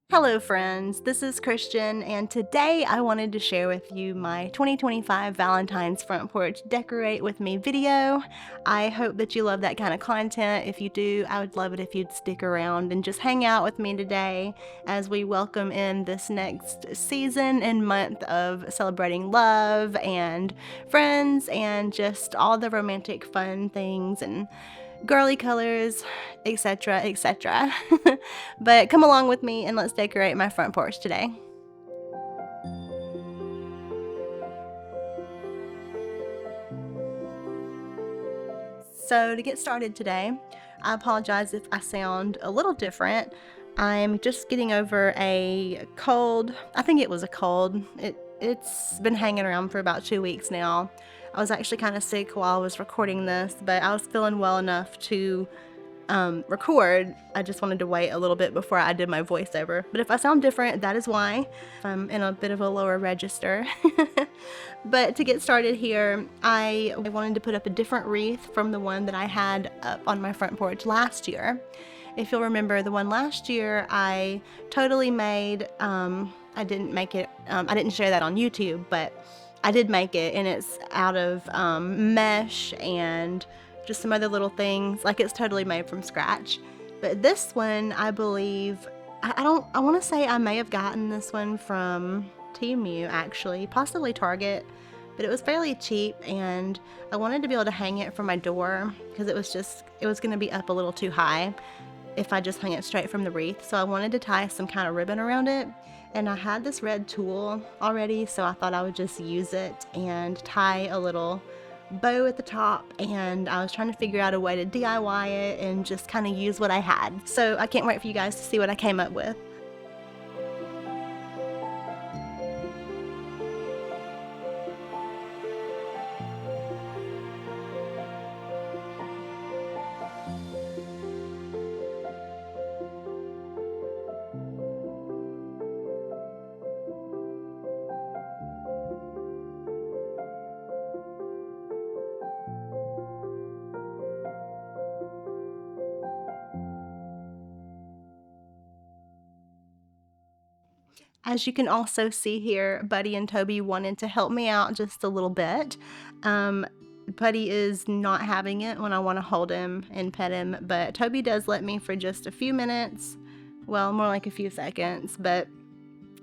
Hello friends, this is Christian and today I wanted to share with you my 2025 Valentine's Front Porch Decorate With Me video. I hope that you love that kind of content. If you do, I would love it if you'd stick around and just hang out with me today as we welcome in this next season and month of celebrating love and friends and just all the romantic fun things and girly colors, etc., etc. But come along with me and let's decorate my front porch today. So to get started today, I apologize if I sound a little different. I'm just getting over a cold. I think it was a cold. It's been hanging around for about 2 weeks now. I was actually kind of sick while I was recording this, but I was feeling well enough to record. I just wanted to wait a little bit before I did my voiceover. But if I sound different, that is why. I'm in a bit of a lower register. But to get started here, I wanted to put up a different wreath from the one that I had up on my front porch last year. If you'll remember, the one last year I totally made, I didn't make it, I didn't share that on YouTube, but I did make it, and it's out of mesh and just some other little things. Like, it's totally made from scratch. But this one, I believe, I want to say I may have gotten this one from Temu, actually, possibly Target, but it was fairly cheap, and I wanted to be able to hang it from my door because it was going to be up a little too high if I just hung it straight from the wreath. So I wanted to tie some kind of ribbon around it, and I had this red tulle already, so I thought I would just use it and tie a little bow at the top, and I was trying to figure out a way to DIY it and just kind of use what I had. So I can't wait for you guys to see what I came up with. As you can also see here, Buddy and Toby wanted to help me out just a little bit. Buddy is not having it when I want to hold him and pet him, but Toby does let me for just a few minutes. Well, more like a few seconds, but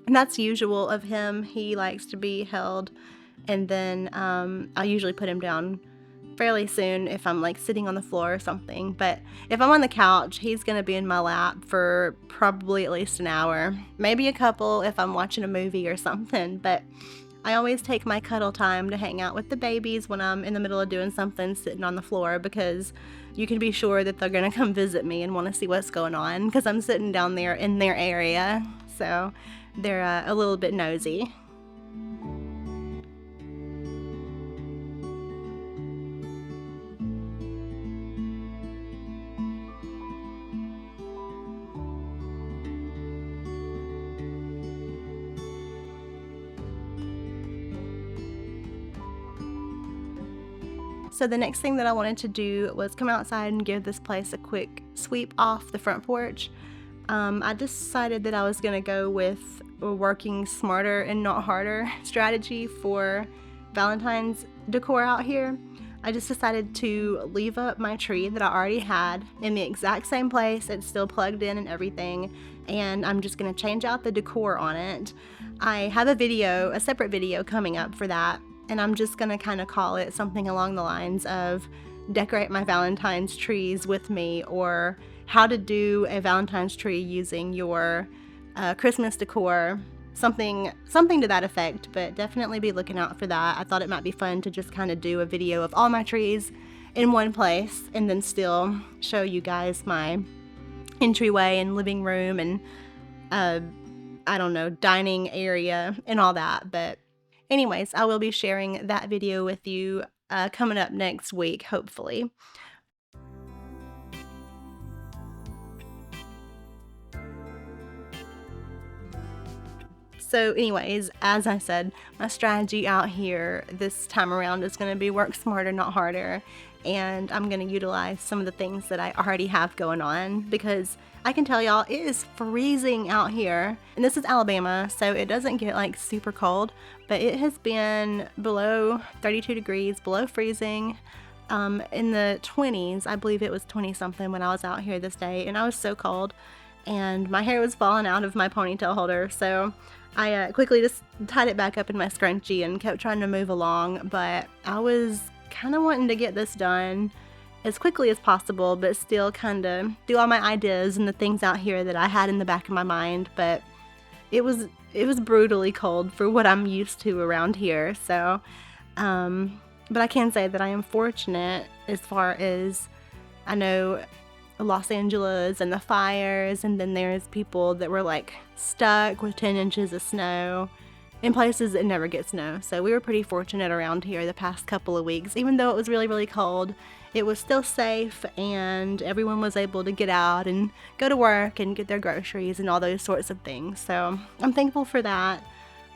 that's usual of him. He likes to be held, and then I usually put him down fairly soon if I'm like sitting on the floor or something. But if I'm on the couch, he's gonna be in my lap for probably at least an hour, maybe a couple if I'm watching a movie or something. But I always take my cuddle time to hang out with the babies when I'm in the middle of doing something sitting on the floor, because you can be sure that they're gonna come visit me and want to see what's going on because I'm sitting down there in their area, so they're a little bit nosy. So the next thing that I wanted to do was come outside and give this place a quick sweep off the front porch. I decided that I was going to go with a working smarter and not harder strategy for Valentine's decor out here. I just decided to leave up my tree that I already had in the exact same place. It's still plugged in and everything, and I'm just going to change out the decor on it. I have a separate video coming up for that, and I'm just gonna kind of call it something along the lines of decorate my Valentine's trees with me, or how to do a Valentine's tree using your Christmas decor, something to that effect. But definitely be looking out for that. I thought it might be fun to just kind of do a video of all my trees in one place and then still show you guys my entryway and living room and I don't know, dining area and all that. But anyways, I will be sharing that video with you coming up next week, hopefully. So anyways, as I said, my strategy out here this time around is going to be work smarter, not harder. And I'm going to utilize some of the things that I already have going on, because I can tell y'all, it is freezing out here. And this is Alabama, so it doesn't get like super cold, but it has been below 32 degrees, below freezing. In the 20s, I believe it was 20 something when I was out here this day, and I was so cold, and my hair was falling out of my ponytail holder, so I quickly just tied it back up in my scrunchie and kept trying to move along. But I was kind of wanting to get this done as quickly as possible, but still kind of do all my ideas and the things out here that I had in the back of my mind. But it was brutally cold for what I'm used to around here. So but I can say that I am fortunate as far as I know Los Angeles and the fires, and then there's people that were like stuck with 10 inches of snow in places that never get snow. So we were pretty fortunate around here the past couple of weeks. Even though it was really, really cold, it was still safe, and everyone was able to get out and go to work and get their groceries and all those sorts of things. So I'm thankful for that,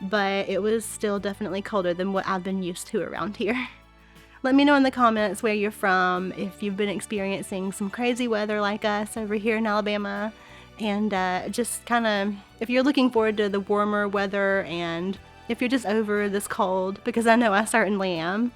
but it was still definitely colder than what I've been used to around here. Let me know in the comments where you're from, if you've been experiencing some crazy weather like us over here in Alabama, and just kind of if you're looking forward to the warmer weather, and if you're just over this cold, because I know I certainly am.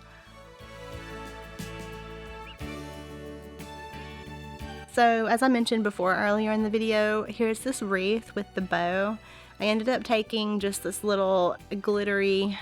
So as I mentioned before earlier in the video, here's this wreath with the bow. I ended up taking just this little glittery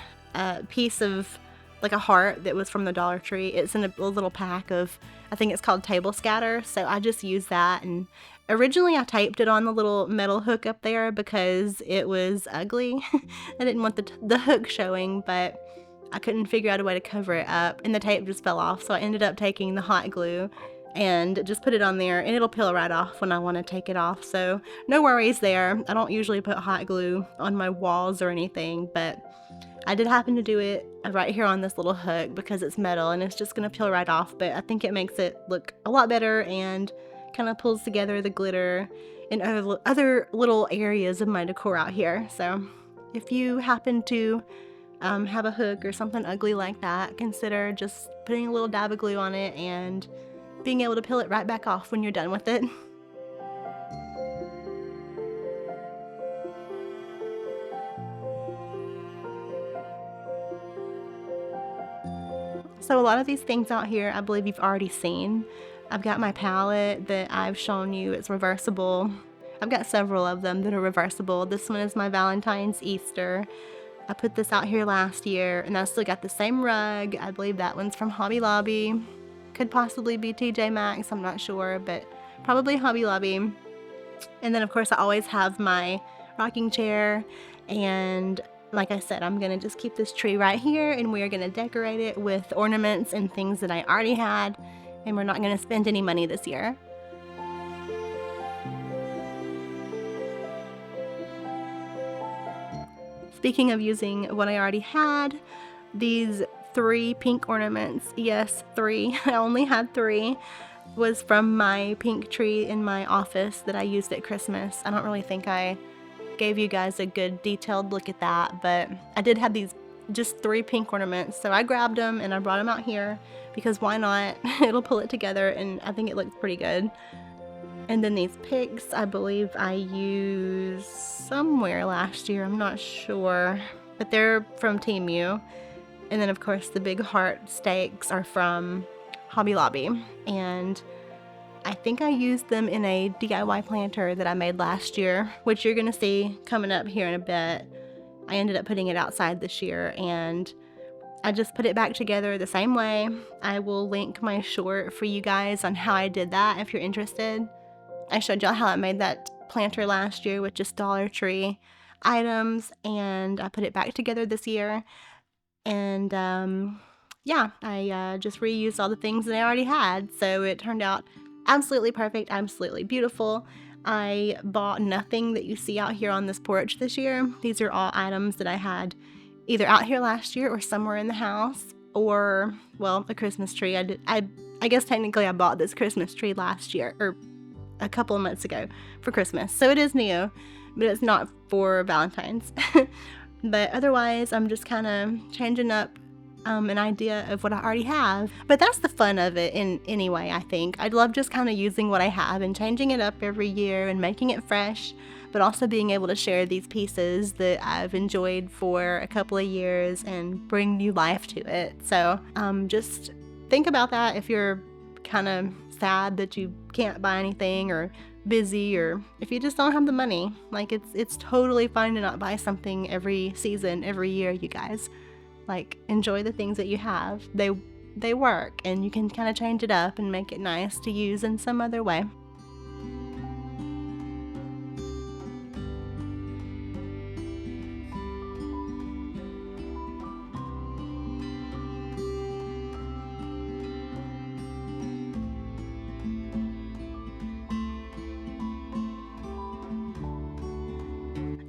piece of like a heart that was from the Dollar Tree. It's in a little pack of, I think it's called table scatter, so I just used that. And originally I taped it on the little metal hook up there because it was ugly. I didn't want the hook showing, but I couldn't figure out a way to cover it up, and the tape just fell off, so I ended up taking the hot glue and just put it on there, and it'll peel right off when I want to take it off, so no worries there. I don't usually put hot glue on my walls or anything, but I did happen to do it right here on this little hook because it's metal and it's just going to peel right off, but I think it makes it look a lot better and kind of pulls together the glitter and other little areas of my decor out here. So if you happen to have a hook or something ugly like that, consider just putting a little dab of glue on it and being able to peel it right back off when you're done with it. So a lot of these things out here, I believe you've already seen. I've got my palette that I've shown you. It's reversible. I've got several of them that are reversible. This one is my Valentine's Easter. I put this out here last year, and I still got the same rug. I believe that one's from Hobby Lobby. Could possibly be TJ Maxx, I'm not sure, but probably Hobby Lobby. And then of course I always have my rocking chair, and like I said, I'm going to just keep this tree right here, and we are going to decorate it with ornaments and things that I already had, and we're not going to spend any money this year. Speaking of using what I already had, these 3 pink ornaments, yes, 3, I only had 3, was from my pink tree in my office that I used at Christmas. I don't really think I gave you guys a good detailed look at that, but I did have these just 3 pink ornaments, so I grabbed them and I brought them out here because why not? It'll pull it together, and I think it looks pretty good. And then these picks, I believe I used somewhere last year, I'm not sure, but they're from Temu. And then of course the big heart stakes are from Hobby Lobby, and I think I used them in a DIY planter that I made last year, which you're gonna see coming up here in a bit. I ended up putting it outside this year, and I just put it back together the same way. I will link my short for you guys on how I did that if you're interested. I showed y'all how I made that planter last year with just Dollar Tree items, and I put it back together this year. And yeah, I just reused all the things that I already had, so it turned out absolutely perfect, absolutely beautiful. I bought nothing that you see out here on this porch this year. These are all items that I had either out here last year or somewhere in the house, or, well, a Christmas tree. I guess technically I bought this Christmas tree last year, or a couple of months ago for Christmas. So it is new, but it's not for Valentine's. But otherwise, I'm just kind of changing up an idea of what I already have. But that's the fun of it in any way, I think. I love just kind of using what I have and changing it up every year and making it fresh, but also being able to share these pieces that I've enjoyed for a couple of years and bring new life to it. So just think about that if you're kind of sad that you can't buy anything or busy, or if you just don't have the money. Like, it's totally fine to not buy something every season, every year, you guys. Like, enjoy the things that you have. They work, and you can kind of change it up and make it nice to use in some other way.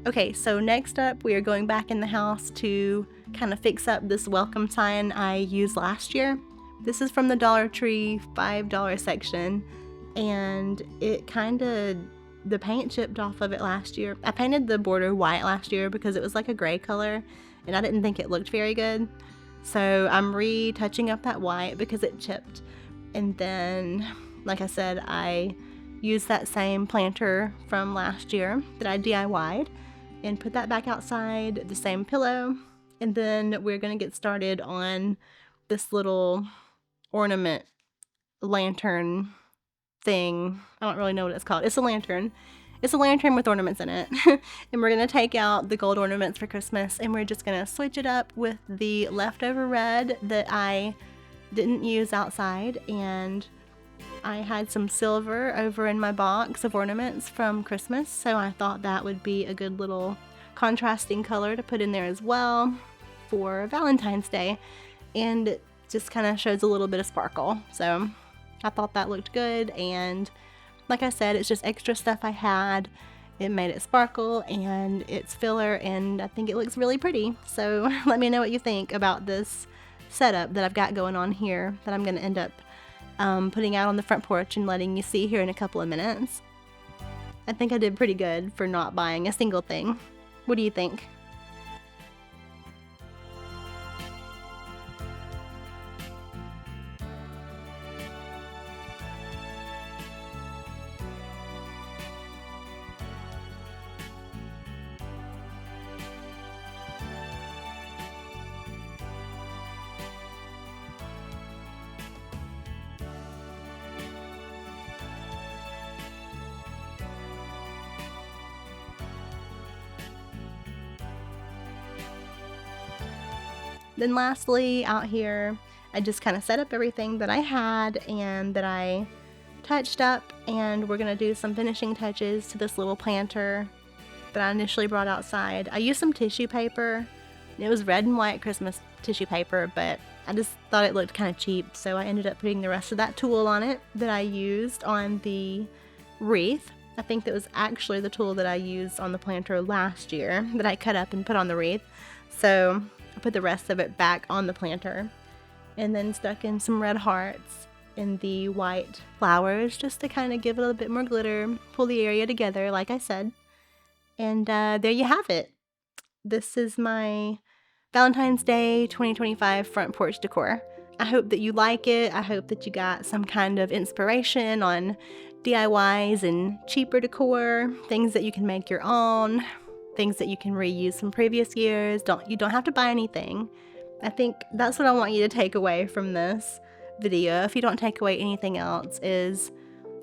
Okay, so next up we are going back in the house to kind of fix up this welcome sign I used last year. This is from the Dollar Tree $5 section, and it the paint chipped off of it last year. I painted the border white last year because it was like a gray color and I didn't think it looked very good. So I'm retouching up that white because it chipped. And then, like I said, I used that same planter from last year that I DIY'd and put that back outside, the same pillow. And then we're going to get started on this little ornament lantern thing. I don't really know what it's called. It's a lantern. It's a lantern with ornaments in it. And we're going to take out the gold ornaments for Christmas, and we're just going to switch it up with the leftover red that I didn't use outside. And I had some silver over in my box of ornaments from Christmas, so I thought that would be a good little contrasting color to put in there as well for Valentine's Day, and it just kind of shows a little bit of sparkle. So I thought that looked good, and like I said, it's just extra stuff I had. It made it sparkle, and it's filler, and I think it looks really pretty. So let me know what you think about this setup that I've got going on here that I'm going to end up putting out on the front porch and letting you see here in a couple of minutes. I think I did pretty good for not buying a single thing. What do you think? Then lastly, out here, I just kind of set up everything that I had and that I touched up, and we're going to do some finishing touches to this little planter that I initially brought outside. I used some tissue paper. It was red and white Christmas tissue paper, but I just thought it looked kind of cheap, so I ended up putting the rest of that tulle on it that I used on the wreath. I think that was actually the tulle that I used on the planter last year that I cut up and put on the wreath. So I put the rest of it back on the planter and then stuck in some red hearts in the white flowers just to kind of give it a little bit more glitter, pull the area together like I said. And there you have it. This is my Valentine's Day 2025 front porch decor. I hope that you like it. I hope that you got some kind of inspiration on DIYs and cheaper decor, things that you can make your own, things that you can reuse from previous years. You don't have to buy anything. I think that's what I want you to take away from this video. If you don't take away anything else, is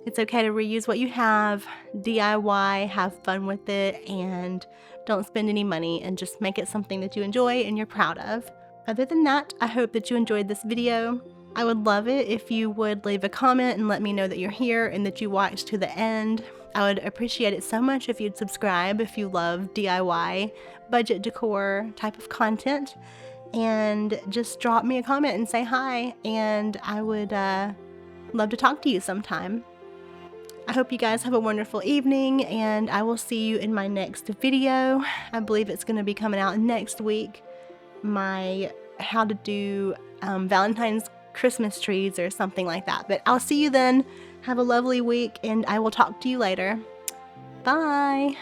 it's okay to reuse what you have, DIY, have fun with it, and don't spend any money, and just make it something that you enjoy and you're proud of. Other than that, I hope that you enjoyed this video. I would love it if you would leave a comment and let me know that you're here and that you watched to the end. I would appreciate it so much if you'd subscribe if you love DIY, budget decor type of content, and just drop me a comment and say hi, and I would love to talk to you sometime. I hope you guys have a wonderful evening, and I will see you in my next video. I believe it's going to be coming out next week. My how to do Valentine's Christmas trees or something like that. But I'll see you then. Have a lovely week, and I will talk to you later. Bye!